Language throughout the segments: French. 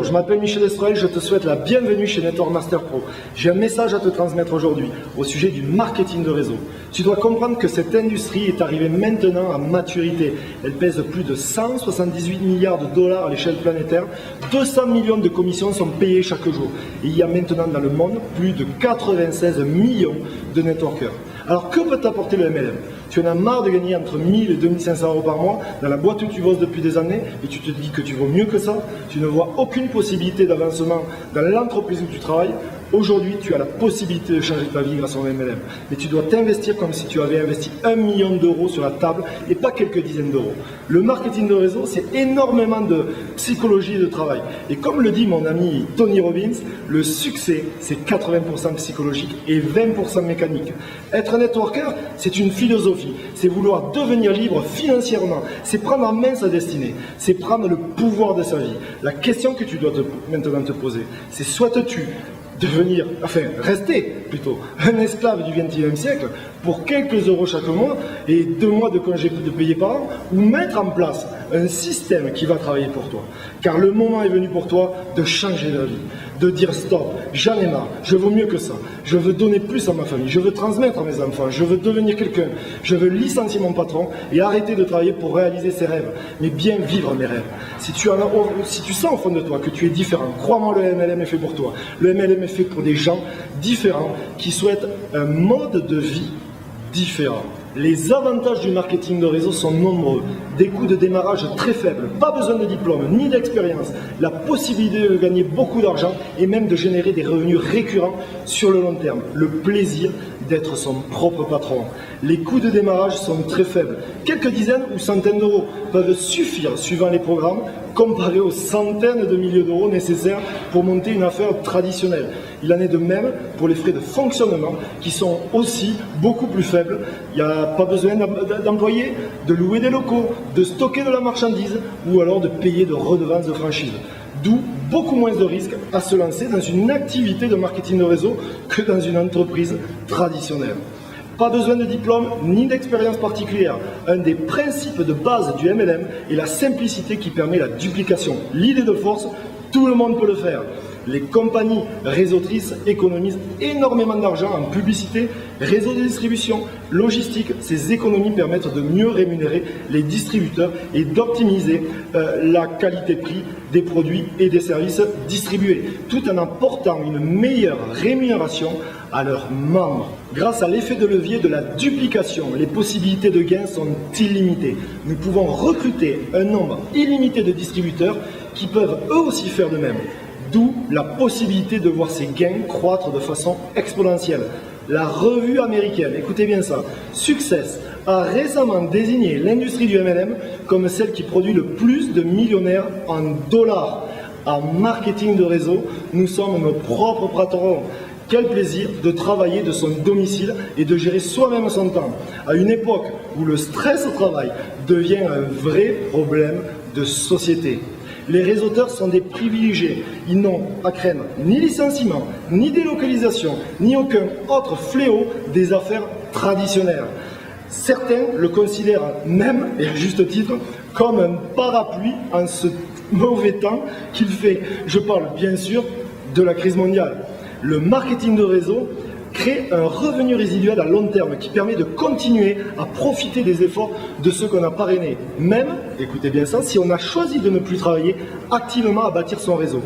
je m'appelle Michel Estroel, je te souhaite la bienvenue chez Network Master Pro. J'ai un message à te transmettre aujourd'hui au sujet du marketing de réseau. Tu dois comprendre que cette industrie est arrivée maintenant à maturité. Elle pèse plus de 178 milliards de dollars à l'échelle planétaire. 200 millions de commissions sont payées chaque jour. Et il y a maintenant dans le monde plus de 96 millions de networkers. Alors que peut t'apporter le MLM? Tu en as marre de gagner entre 1000 et 2500 euros par mois dans la boîte où tu bosses depuis des années et tu te dis que tu vaux mieux que ça, tu ne vois aucune possibilité d'avancement dans l'entreprise où tu travailles. Aujourd'hui, tu as la possibilité de changer ta vie grâce au MLM. Mais tu dois t'investir comme si tu avais investi 1 million d'euros sur la table et pas quelques dizaines d'euros. Le marketing de réseau, c'est énormément de psychologie et de travail. Et comme le dit mon ami Tony Robbins, le succès, c'est 80% psychologique et 20% mécanique. Être un networker, c'est une philosophie. C'est vouloir devenir libre financièrement. C'est prendre en main sa destinée. C'est prendre le pouvoir de sa vie. La question que tu dois maintenant te poser, c'est souhaites-tu rester plutôt un esclave du XXe siècle pour quelques euros chaque mois et 2 mois de congés de payer par an, ou mettre en place un système qui va travailler pour toi. Car le moment est venu pour toi de changer de vie, de dire stop, j'en ai marre, je vaux mieux que ça, je veux donner plus à ma famille, je veux transmettre à mes enfants, je veux devenir quelqu'un, je veux licencier mon patron et arrêter de travailler pour réaliser ses rêves, mais bien vivre mes rêves. Si tu sens au fond de toi que tu es différent, crois-moi, le MLM est fait pour toi. Le MLM est fait pour des gens différents qui souhaitent un mode de vie différent. Les avantages du marketing de réseau sont nombreux. Des coûts de démarrage très faibles, pas besoin de diplôme ni d'expérience, la possibilité de gagner beaucoup d'argent et même de générer des revenus récurrents sur le long terme. Le plaisir d'être son propre patron. Les coûts de démarrage sont très faibles. Quelques dizaines ou centaines d'euros peuvent suffire suivant les programmes, comparé aux centaines de milliers d'euros nécessaires pour monter une affaire traditionnelle. Il en est de même pour les frais de fonctionnement qui sont aussi beaucoup plus faibles. Il n'y a pas besoin d'employer, de louer des locaux, de stocker de la marchandise ou alors de payer de redevances de franchise. D'où beaucoup moins de risques à se lancer dans une activité de marketing de réseau que dans une entreprise traditionnelle. Pas besoin de diplôme ni d'expérience particulière. Un des principes de base du MLM est la simplicité qui permet la duplication. L'idée de force, tout le monde peut le faire. Les compagnies réseautrices économisent énormément d'argent en publicité, réseau de distribution, logistique. Ces économies permettent de mieux rémunérer les distributeurs et d'optimiser la qualité-prix des produits et des services distribués, tout en apportant une meilleure rémunération à leurs membres. Grâce à l'effet de levier de la duplication, les possibilités de gains sont illimitées. Nous pouvons recruter un nombre illimité de distributeurs qui peuvent eux aussi faire de même. D'où la possibilité de voir ces gains croître de façon exponentielle. La revue américaine, écoutez bien ça, Success, a récemment désigné l'industrie du MLM comme celle qui produit le plus de millionnaires en dollars. En marketing de réseau, nous sommes nos propres patrons. Quel plaisir de travailler de son domicile et de gérer soi-même son temps. À une époque où le stress au travail devient un vrai problème de société. Les réseauteurs sont des privilégiés. Ils n'ont à craindre ni licenciement, ni délocalisation, ni aucun autre fléau des affaires traditionnelles. Certains le considèrent même, et à juste titre, comme un parapluie en ce mauvais temps qu'il fait. Je parle bien sûr de la crise mondiale. Le marketing de réseau crée un revenu résiduel à long terme qui permet de continuer à profiter des efforts de ceux qu'on a parrainés. Même, écoutez bien ça, si on a choisi de ne plus travailler activement à bâtir son réseau.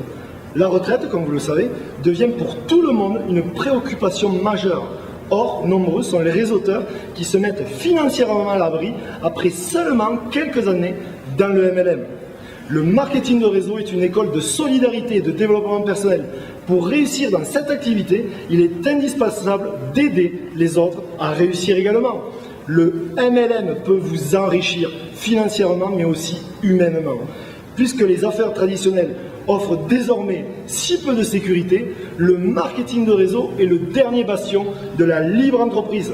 La retraite, comme vous le savez, devient pour tout le monde une préoccupation majeure. Or, nombreux sont les réseauteurs qui se mettent financièrement à l'abri après seulement quelques années dans le MLM. Le marketing de réseau est une école de solidarité et de développement personnel. Pour réussir dans cette activité, il est indispensable d'aider les autres à réussir également. Le MLM peut vous enrichir financièrement mais aussi humainement. Puisque les affaires traditionnelles offrent désormais si peu de sécurité, le marketing de réseau est le dernier bastion de la libre entreprise.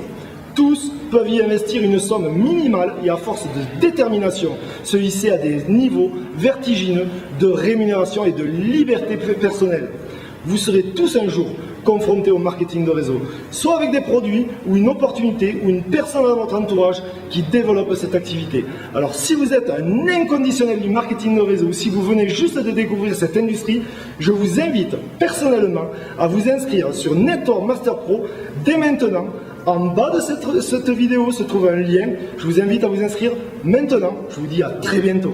Tous peuvent y investir une somme minimale et à force de détermination se hisser à des niveaux vertigineux de rémunération et de liberté personnelle. Vous serez tous un jour confronté au marketing de réseau, soit avec des produits ou une opportunité ou une personne dans votre entourage qui développe cette activité. Alors si vous êtes un inconditionnel du marketing de réseau ou si vous venez juste de découvrir cette industrie, je vous invite personnellement à vous inscrire sur Network Master Pro dès maintenant. En bas de cette vidéo se trouve un lien. Je vous invite à vous inscrire maintenant. Je vous dis à très bientôt.